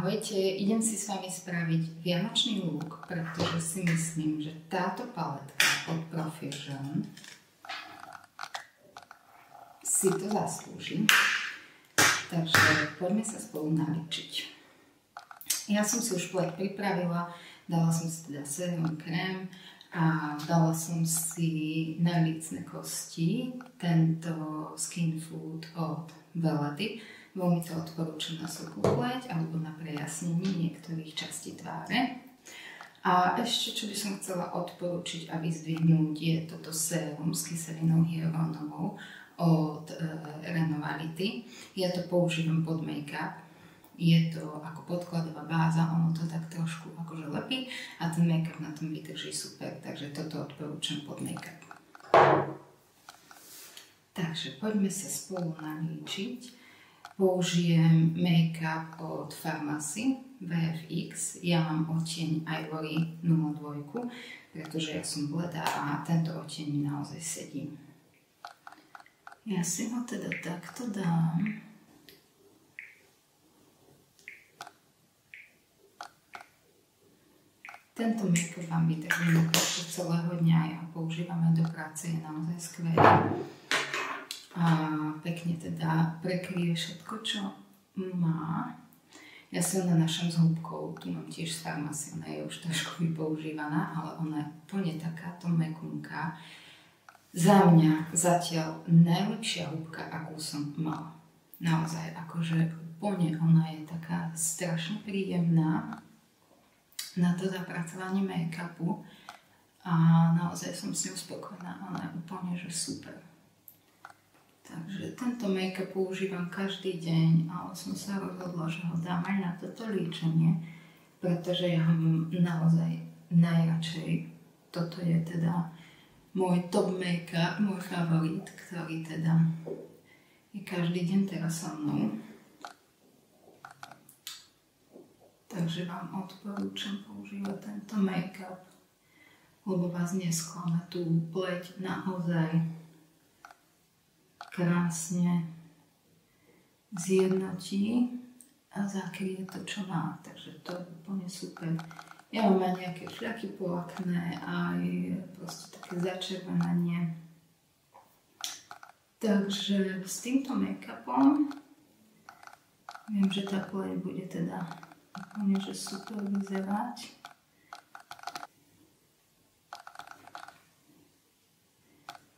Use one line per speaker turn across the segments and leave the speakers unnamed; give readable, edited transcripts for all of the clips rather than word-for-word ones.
Ahojte, idem si s vami spraviť vianočný look, pretože si myslím, že táto paletka od Profusion si to zaslúži. Takže poďme sa spolu naličiť. Ja som si už plek pripravila, dala som si teda sérum krém a dala som si na lícne kosti tento Skin Food od Velady. Veľmi to odporúčam na suchú pleť alebo na prejasnenie niektorých častí tváre. A ešte, čo by som chcela odporúčiť a vyzdvihnúť, je toto sérum s kyselinou hyaluronovou od Renovalité. Ja to používam pod make-up. Je to ako podkladová báza, ono to tak trošku akože lepí a ten make-up na tom vydrží super, takže toto odporúčam pod make-up. Takže poďme sa spolu nalíčiť. Použijem make-up od Farmacy VFX. Ja mám odtieň Ivory 02, pretože ja som bledá a tento odtieň mi naozaj sedí. Ja si ho teda takto dám. Tento make-up vám vydrží počas celého dňa. Ja ho používam aj do práce, je naozaj skvelý. A pekne teda prekryje všetko, čo má. Ja si ho nanášam s húbkou, tu mám tiež z Farmacy, ona je už trošku vypoužívaná, ale ona je plne takáto mekunka. Za mňa zatiaľ najlepšia húbka, akú som mala. Naozaj, akože plne ona je taká strašne príjemná na to zapracovanie make-upu a naozaj som s ňou spokojná, ona je úplne že super. Takže tento make-up používam každý deň, ale som sa rozhodla, že ho dám aj na toto líčenie, pretože ja ho mám naozaj najradšej. Toto je teda môj top make-up, môj favorit, ktorý teda je každý deň teraz so mnou. Takže vám odporúčam používať tento make-up, lebo vás nesklame tú pleť naozaj krásne zjednotí a zakryje to, čo má. Takže to je úplne super. Ja mám aj nejaké šľaky po akné, aj proste také začervenanie. Takže s týmto make-upom viem, že tá pleť bude teda úplne že super vyzerať.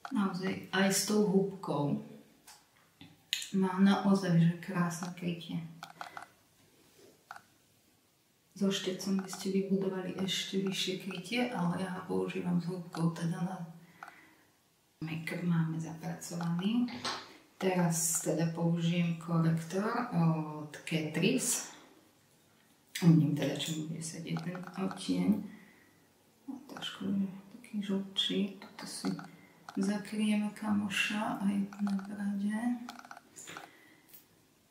Naozaj aj s tou húbkou má naozaj že krásne krytie. So štecom by ste vybudovali ešte vyššie krytie, ale ja ho používam s húbkou, teda na make-up máme zapracovaný. Teraz teda použijem korektor od Catrice. Uvidím teda, čo mi bude sedieť ten odtieň. Trošku taký žlčí, toto si zakryjeme kamoša aj na brade.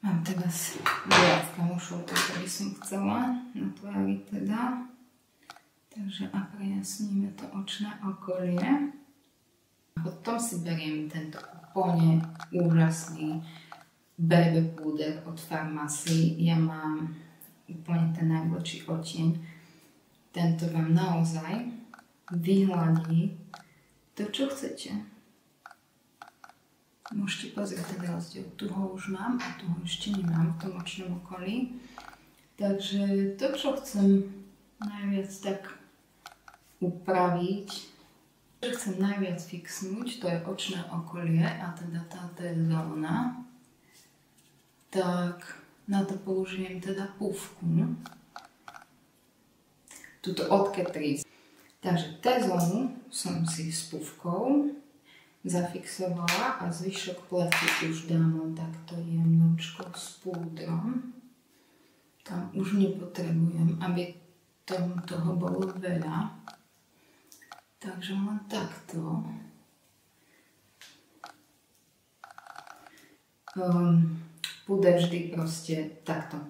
Mám teraz viac kamošov, toto by som chcela na tvári teda. Takže a prejasníme to očné okolie. Potom si beriem tento úplne úžasný BB púder od Farmacy. Ja mám úplne ten najvlhčí odtieň. Tento vám naozaj vyhladí to, čo chcete. Môžete pozrieť ten rozdiel. Tu ho už mám a tu ho ešte nemám v tom očnom okolí. Takže to, čo chcem najviac tak upraviť, čo chcem najviac fixnúť, to je očné okolie a teda táto je zóna. Tak na to použijem teda púvku. Tuto od Catrice. Takže T-zónu som si s púvkou zafixovala a zvyšok pleti už dám len takto jemnúčko s púdrom. Tam už nepotrebujem, aby toho bolo veľa. Takže len takto. Púder vždy proste takto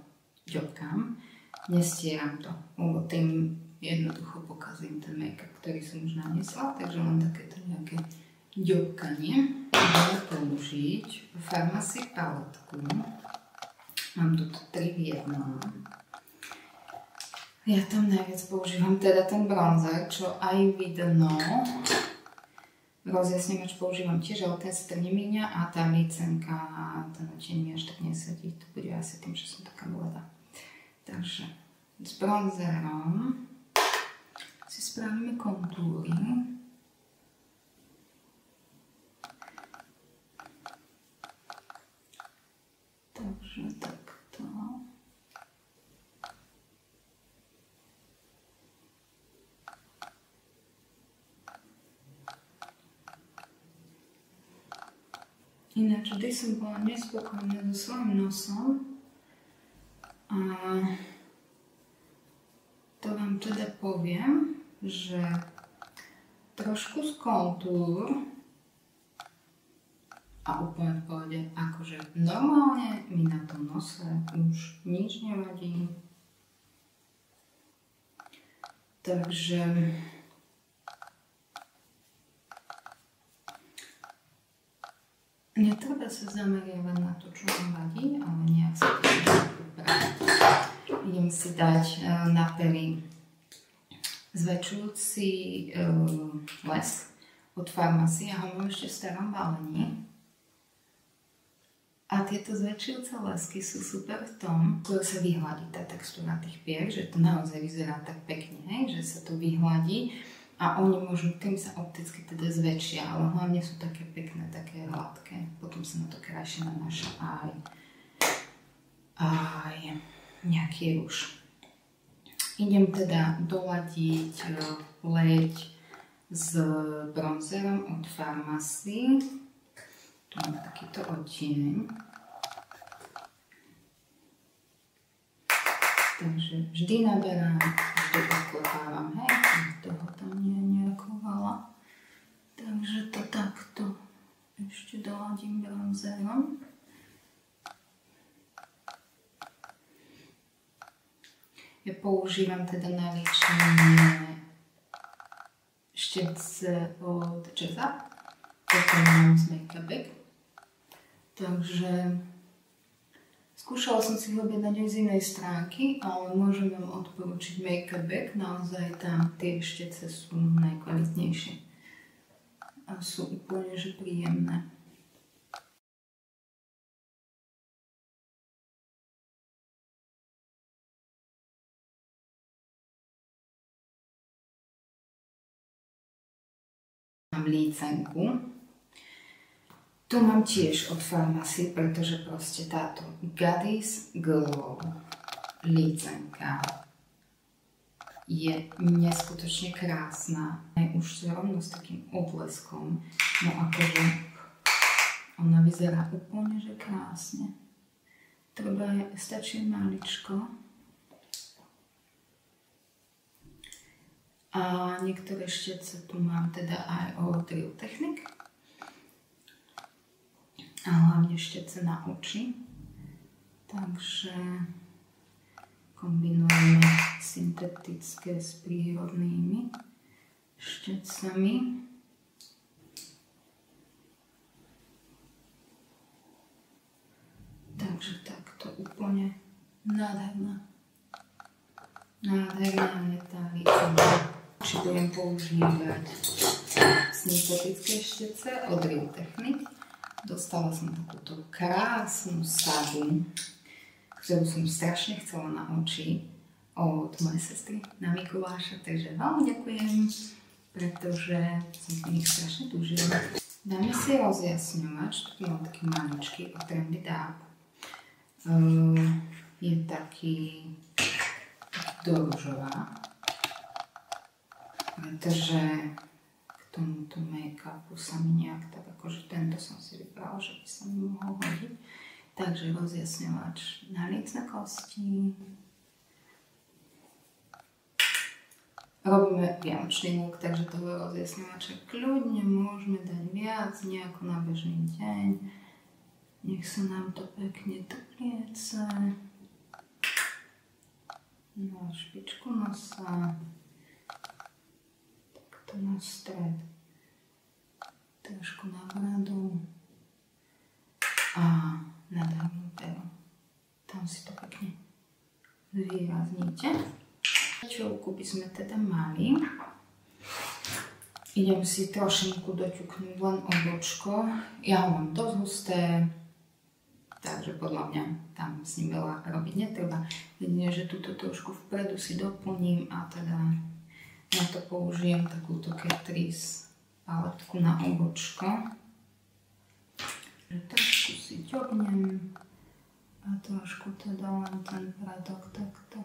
ďobkám. Nestieram to, lebo tým jednoducho pokazím ten make-up, ktorý som už naniesla, takže len takéto nejaké ďobkanie. Budem použiť Farmacy paletku. Mám tu 3 v 1. Ja tam najviac používam teda ten bronzer, čo aj vidno. Rozjasňovač používam tiež, ale ten sa tak nemíňa a tá lícenka, tá na tieň mi až tak nesedí. To bude asi tým, že som taká bleda. Takže s bronzerom si spravíme kontúry. Takže takto. Ináč vždy som bola nespokojná so svojím nosom a to vám teda poviem, že trošku z kontúr a úplne v pohode, akože normálne mi na tom nose už nič nevadí. Takže netreba sa zameriavať na to, čo vám vadí, ale nejak sa to upraviť. Idem si dať na pery zväčšujúci lesk od Farmacie. Ja ho mám ešte v starom balení. A tieto zväčšujúce lesky sú super v tom, ako sa vyhladí tá textúra tých pier, že to naozaj vyzerá tak pekne, hej? Že sa to vyhladí. A oni môžu, tým sa opticky teda zväčšia, ale hlavne sú také pekné, také hladké. Potom sa na to krajšie nanáša aj nejaký rúž. Idem teda doladiť pleť s bronzerom od Farmacie. Tu mám takýto odtieň. Takže vždy naberám, vždy odklepávam, hej, toho tam nie je nejako veľa. Takže to takto ešte doladím bronzerom. Ja používam teda na líčenie štece od Jazza, toto mám z Make-up. Takže skúšala som si ho objednať aj z inej stránky, ale môžem vám odporúčiť Make-up. Naozaj tam tie štece sú najkvalitnejšie a sú úplne že príjemné. Mám lícenku. Tu mám tiež od Farmacie, pretože proste táto Goddess Glow lícenka je neskutočne krásna. Už rovno s takým odleskom. No akože ona vyzerá úplne že krásne. Stačí maličko. A niektoré štece tu mám teda aj od Real Technique. A hlavne štece na oči. Takže kombinujeme syntetické s prírodnými štecami. Takže takto úplne nádherná. Nádherná je tá lícenka. Či budem používať syntetické štece od Real Technique. Dostala som takúto krásnu sadu, ktorú som strašne chcela na oči od mojej sestry na Mikuláša, takže veľmi ďakujem, pretože som po nich strašne túžila. Dáme si rozjasňovač, tu mám taký maličký od Trendy Dab. Je taký do ružová, pretože tomuto make-upu sa mi nejak tak, akože tento som si vybrala, že by sa mi mohol hodiť. Takže rozjasňovač na lícne kosti. Robíme vianočný look, takže toho rozjasňovača kľudne môžeme dať viac, nejako na bežný deň. Nech sa nám to pekne dopliece. Na špičku nosa. Na stred, trošku na bradu a na dávnu peru. Tam si to pekne zvýrazníte. Čelku by sme teda mali. Idem si trošinku doťuknúť len obočko. Ja ho mám dosť husté, takže podľa mňa tam s ním veľa robiť netreba. Jedine, že túto trošku vpredu si doplním a teda na to použijem takúto Catrice paletku na obočko. Trošku si ťobnem a trošku teda len ten predok takto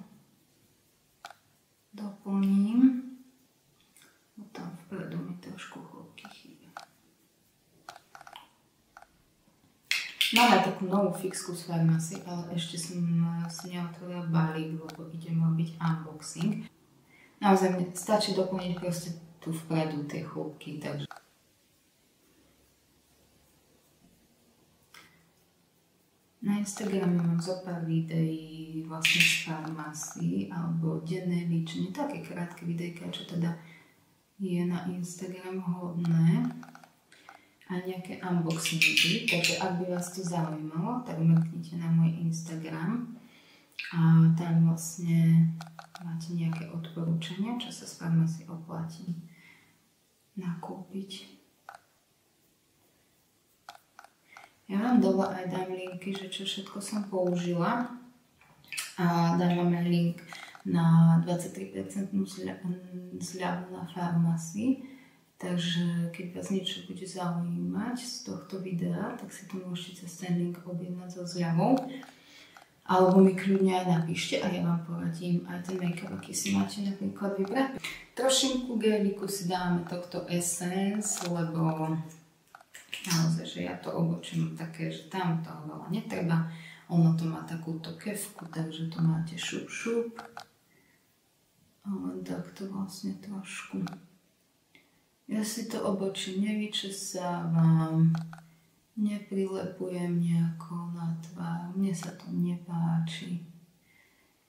doplním. Tam vpredu mi trošku chlopky chýba. Máme takú novú fixku z Farmacy, ale ešte som si neotvorila balík, lebo idem robiť unboxing. Naozaj mi stačí doplniť proste tu vpredu tie chlopky, takže na Instagrame mám zo pár videí vlastne z Farmacy alebo denné líčenie, také krátke videjka, čo teda je na Instagram hodné a nejaké unboxingy, takže ak by vás to zaujímalo, tak mrknite na môj Instagram a tam vlastne máte nejaké odporúčania, čo sa z Farmacy oplatí nakúpiť. Ja vám dole aj dám linky, že čo všetko som použila a dám vám aj link na 23% zľavu na Farmacy. Takže keď vás niečo bude zaujímať z tohto videa, tak si to môžete cez ten link objednať so zľavou. Alebo mi kľudne aj napíšte a ja vám poradím aj ten make-up, aký si máte napríklad vybrať. Trošinku geliku si dáme tohto Essence, lebo naozaj, že ja to obočím také, že tam toho veľa netreba. Ono to má takúto kefku, takže to máte šup šup. Ale takto vlastne trošku. Ja si to obočím nevyčesávam, neprilepujem nejako na tvár, mne sa to nepáči.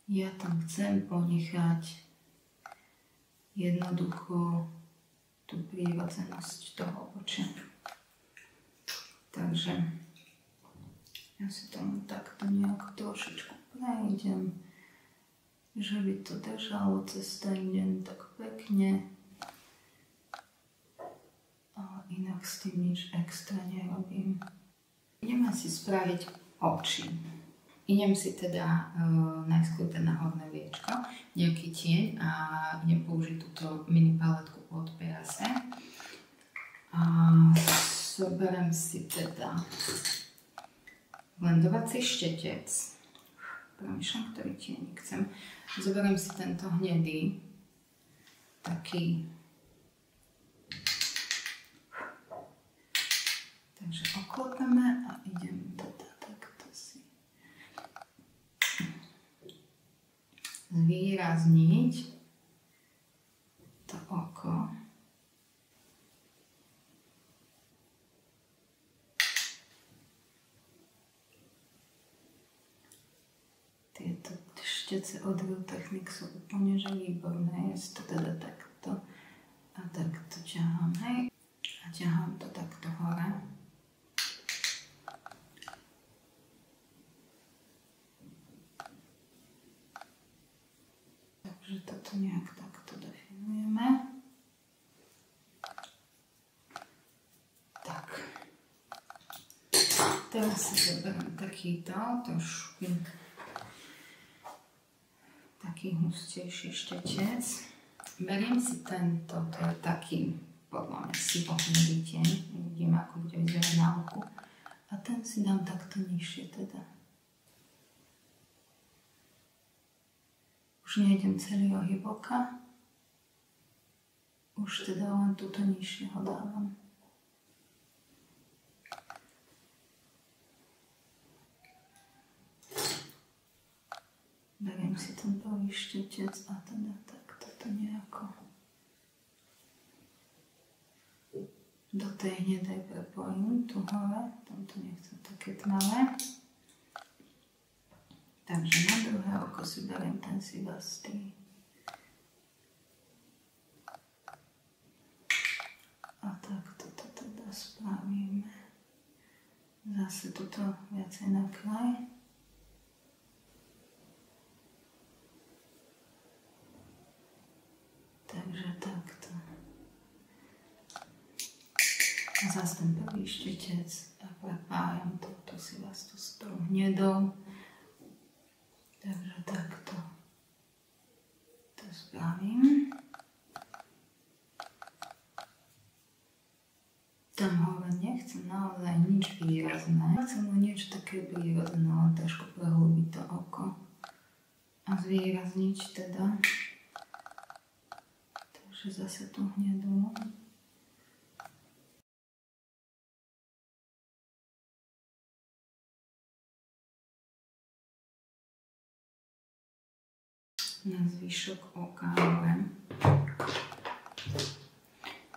Ja tam chcem ponechať jednoducho tú prírodzenosť toho obočia. Takže ja si tam takto nejako trošičku prejdem, že by to držalo cez ten deň tak pekne. Ale inak s tým nič extra nerobím. Idem si spraviť oči. Idem si teda najskôr ten nahorné viečko, nejaký tieň a idem použiť túto mini paletku od Perase. A zoberiem si teda blendovací štetec. Premýšľam, ktorý tieň chcem. Zoberiem si tento hnedý, taký. Takže oklepeme a idem teda takto si zvýrazniť to oko. Tieto štece od Real Techniques sú úplne že výborné. Ja si to teda takto a takto ťahám, hej. A ťahám to takto hore. Takže toto nejak takto definujeme. Tak. Teraz si zoberiem takýto trošku taký hustejší štetec. Beriem si tento, to je taký podľa mňa sivohnedý tieň. Uvidíme, ako bude vyzerať na oku. A ten si dám takto nižšie teda. Už nejdem celý ohyb oka. Už teda len túto nižšie ho dávam. Beriem si ten prvý štetec a teda takto to nejako do tej hnedej prepojím tu hore, tam to nechcem také tmavé. Takže na druhé oko si beriem ten sivastý. A takto to teda spravíme. Zase tuto viacej na kraj. Takže takto. A zase ten prvý štetec a prepájam to si vás tu s tou hnedou. Takže takto to spravím. Tam hore nechcem naozaj nič výrazné. Chcem mu niečo také prírodné, len trošku prehlúbiť to oko. A zvýrazniť teda. Takže zase tu hnedu. Na zvyšok oka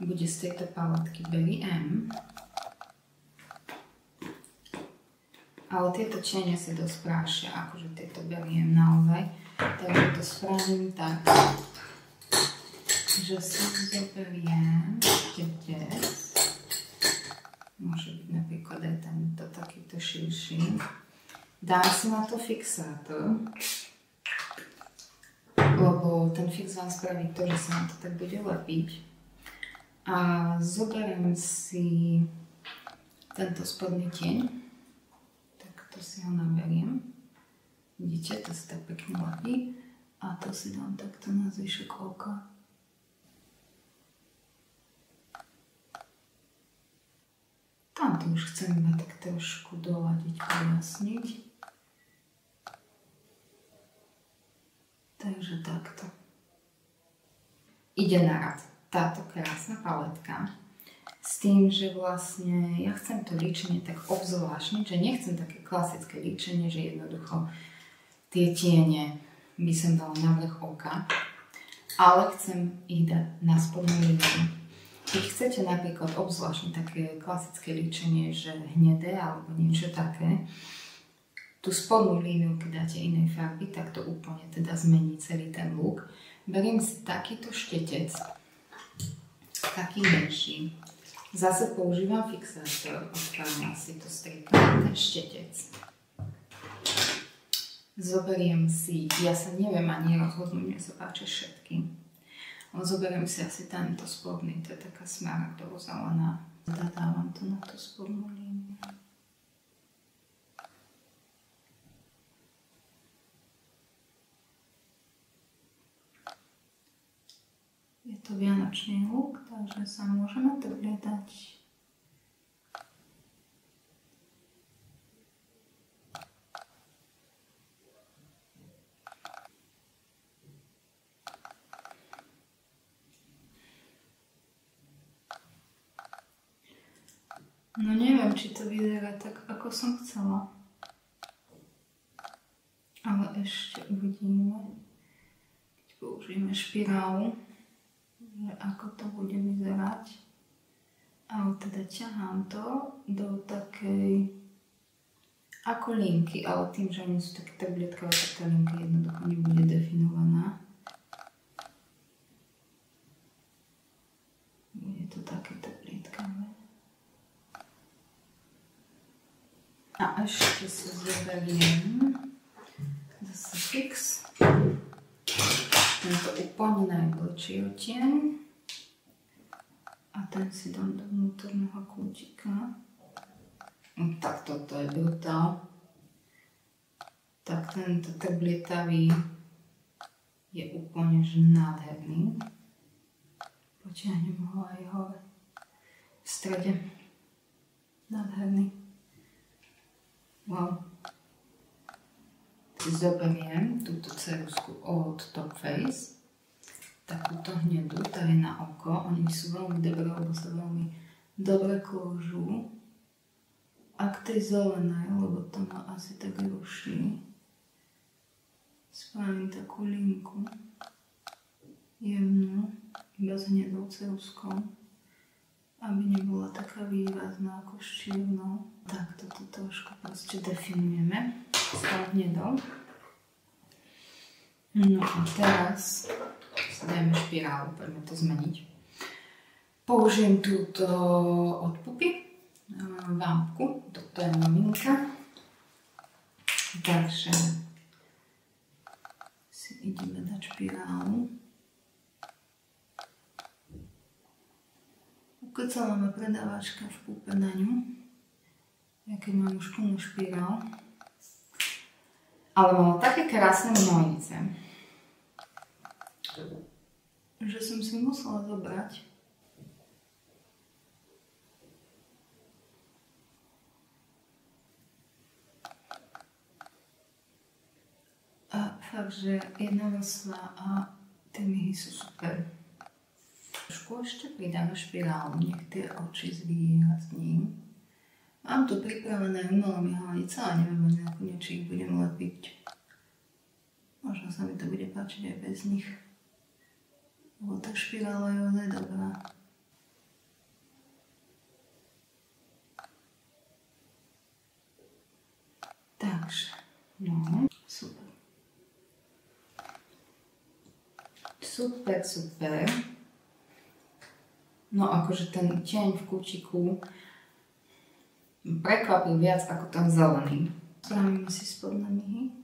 bude z tejto paletky Berry M. Ale tieto tiene si dosť prášia, akože tieto Berry M naozaj. Takže to spravím tak, že si zoberiem štetec. Môže byť napríklad aj tento takýto širší. Dám si na to fixátor, lebo ten fix vám spraví to, že sa vám to tak bude lepiť. A zoberiem si tento spodný tieň, tak to si ho naberiem. Vidíte, to sa tak pekne lepí. A to si dám takto na zvyšok oka. Tam to už chcem iba tak trošku doladiť, pojasniť. Takže takto. Ide na rad táto krásna paletka s tým, že vlastne ja chcem to líčenie tak obzvláštniť, že nechcem také klasické líčenie, že jednoducho tie tiene by som dala na vrch oka, ale chcem ich dať na spodnú líniu. Keď chcete napríklad obzvláštniť také klasické líčenie, že hnedé alebo niečo také, tú spodnú líniu, keď dáte inej farby, tak to úplne teda zmení celý ten look. Beriem si takýto štetec, taký menší. Zase používam fixátor, odkladám si to strikám, ten štetec. Zoberiem si, ja sa neviem ani rozhodnúť, mne sa páčia všetky. Ale zoberiem si asi tento spodný, to je taká smaragdovo-zelená. Dávam to na tú spodnú líniu. Je to vianočný look, takže sa môžeme dohľadať. No neviem, či to vyzerá tak, ako som chcela. Ale ešte uvidíme, keď použijeme špirálu, že ako to bude vyzerať. Ale teda ťahám to do takej ako linky, ale tým, že oni sú také tablietkové, tak tá linka jednoducho nebude definovaná. Bude to také tablietkavé. A ešte si zoberiem zase fix. Tento úplne najbližší odtieň a ten si dám do vnútorného kútika. Tak toto je brutál. Tak tento tablietavý je úplne že nádherný. Potiahnem ho aj hore v strede. Nádherný. Wow. Zoberiem túto ceruzku od Top Face, takúto hnedu, tá je na oko. Oni sú veľmi dobré, lebo sa veľmi dobre kĺžu. A k tej zelenej, lebo to ma asi tak ruší, spravím takú linku jemnú, iba s hnedou ceruzkou, aby nebola taká výrazná ako s čiernou. Tak toto trošku proste definujeme s tou hnedou. No a teraz si dajme špirálu, poďme to zmeniť. Použijem túto od Pupy vámpku, toto je novinka. Takže si ideme dať špirálu. Ukecala ma predávačka v púpe na ňu. Ja keď mám už plnú špirál. Ale mala také krásne nohnice, že som si musela zobrať a fakt, že jedna vrstva a tie myhy sú super. Trošku ešte pridám špirálu, nech tie oči zvýrazním. Mám tu pripravené umelé myhalnice, ale neviem ani nakoniec, či ich budem lepiť. Možno sa mi to bude páčiť aj bez nich. Lebo tá špirála je ozaj dobrá. Takže, no, super. Super. No akože ten tieň v kúčiku prekvapil viac ako ten zelený. Spravíme si spodné myhy.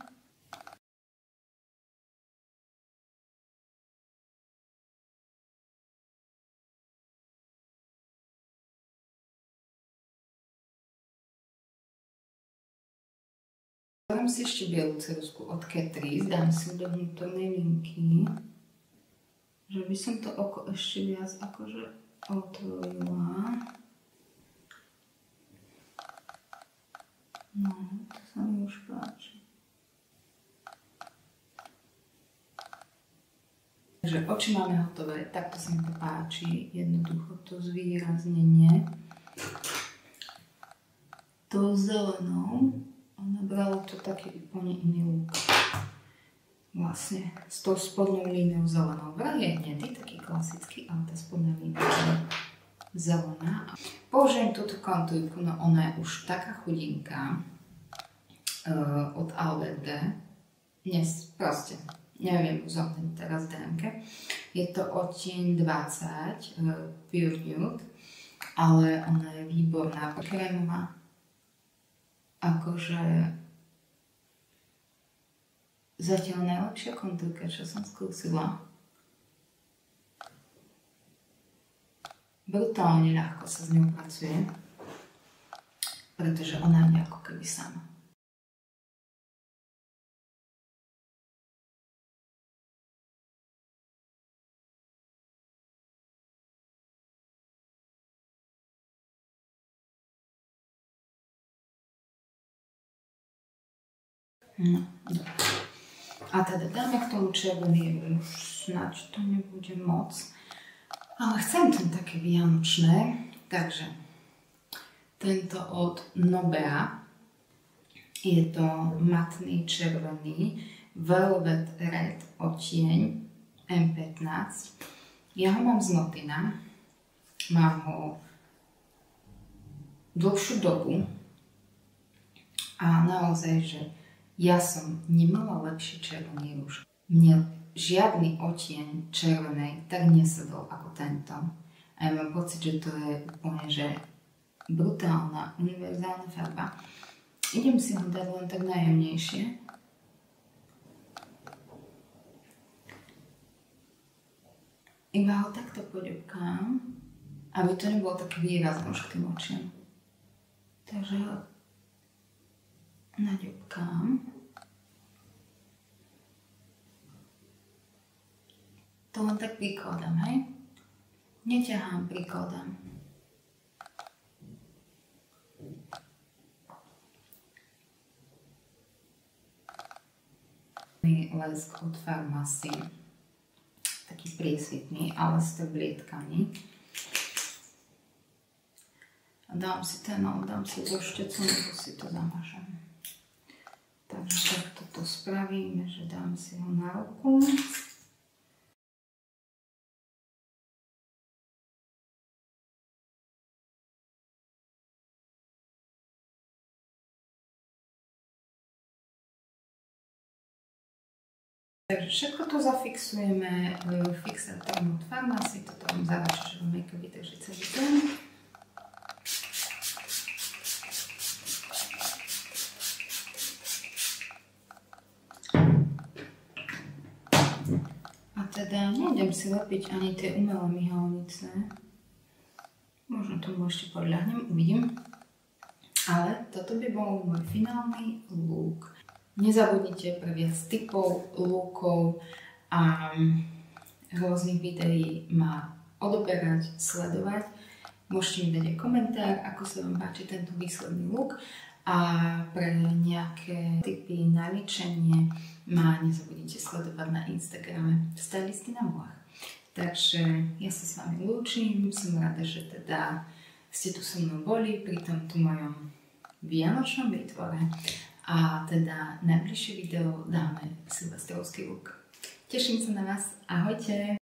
Dám si ešte bielú ceruzku od Catrice, dám si do vnútornej linky, že by som to oko ešte viac akože otvorila. No, to sa mi už páči. Takže oči máme hotové, takto sa mi to páči, jednoducho to zvýraznenie. To zelenou, ono bralo to taký úplne iný look. Vlastne s tou spodnou líniou zelenou. Vrch je hnedý, taký klasický, ale tá spodná línia je zelená. Použijem túto kontúrku, no ona je už taká chudinká od Alverde. Dnes proste, neviem, uzamknem teraz DMK. Je to odtieň 20 Pure Nude, ale ona je výborná, krémová. Akože zatiaľ najlepšia kontúrka, čo som skúsila. Brutálne ľahko sa s ňou pracuje, pretože ona je ako keby sama. No, dobre. A teda dáme k tomu červený rúž, snáď to nebude moc. Ale chcem tam také vianočné, takže tento od Nobea, je to matný červený Velvet Red odtieň M15. Ja ho mám z Motina, mám ho dlhšiu dobu a naozaj, že ja som nemala lepší červený rúž. Mne žiadny odtieň červenej tak nesedol ako tento. A ja mám pocit, že to je úplne že brutálna, univerzálna farba. Idem si ho dať len tak najjemnejšie. Iba ho takto poďobkám, aby to nebolo také výrazné už k tým očiam. Takže ho naďobkám. To len tak prikladám, hej? Neťahám, prikladám. Lesk od Farmacy. Taký priesvitný, ale s tablietkami. A dám si ten, dám si so štecom, nebo si to zamažem. Takže takto to spravíme, že dám si ho na ruku. Takže všetko to zafixujeme fixátorom od Farmacy, toto vám zaváča, že v make-upe vydrží celý deň. A teda nejdem si lepiť ani tie umelé myhalnice. Možno tomu ešte podľahnem, uvidím. Ale toto by bol môj finálny look. Nezabudnite pre viac tipov, lookov a rôznych videí ma odoberať, sledovať. Môžete mi dať aj komentár, ako sa vám páči tento výsledný look. A pre nejaké tipy na ličenie ma nezabudnite sledovať na Instagrame Stylisty na Múlach. Takže ja sa s vami lúčim, som rada, že teda ste tu so mnou boli pri tomto mojom vianočnom výtvore a teda najbližšie video dáme silvestrovský look. Teším sa na vás, ahojte!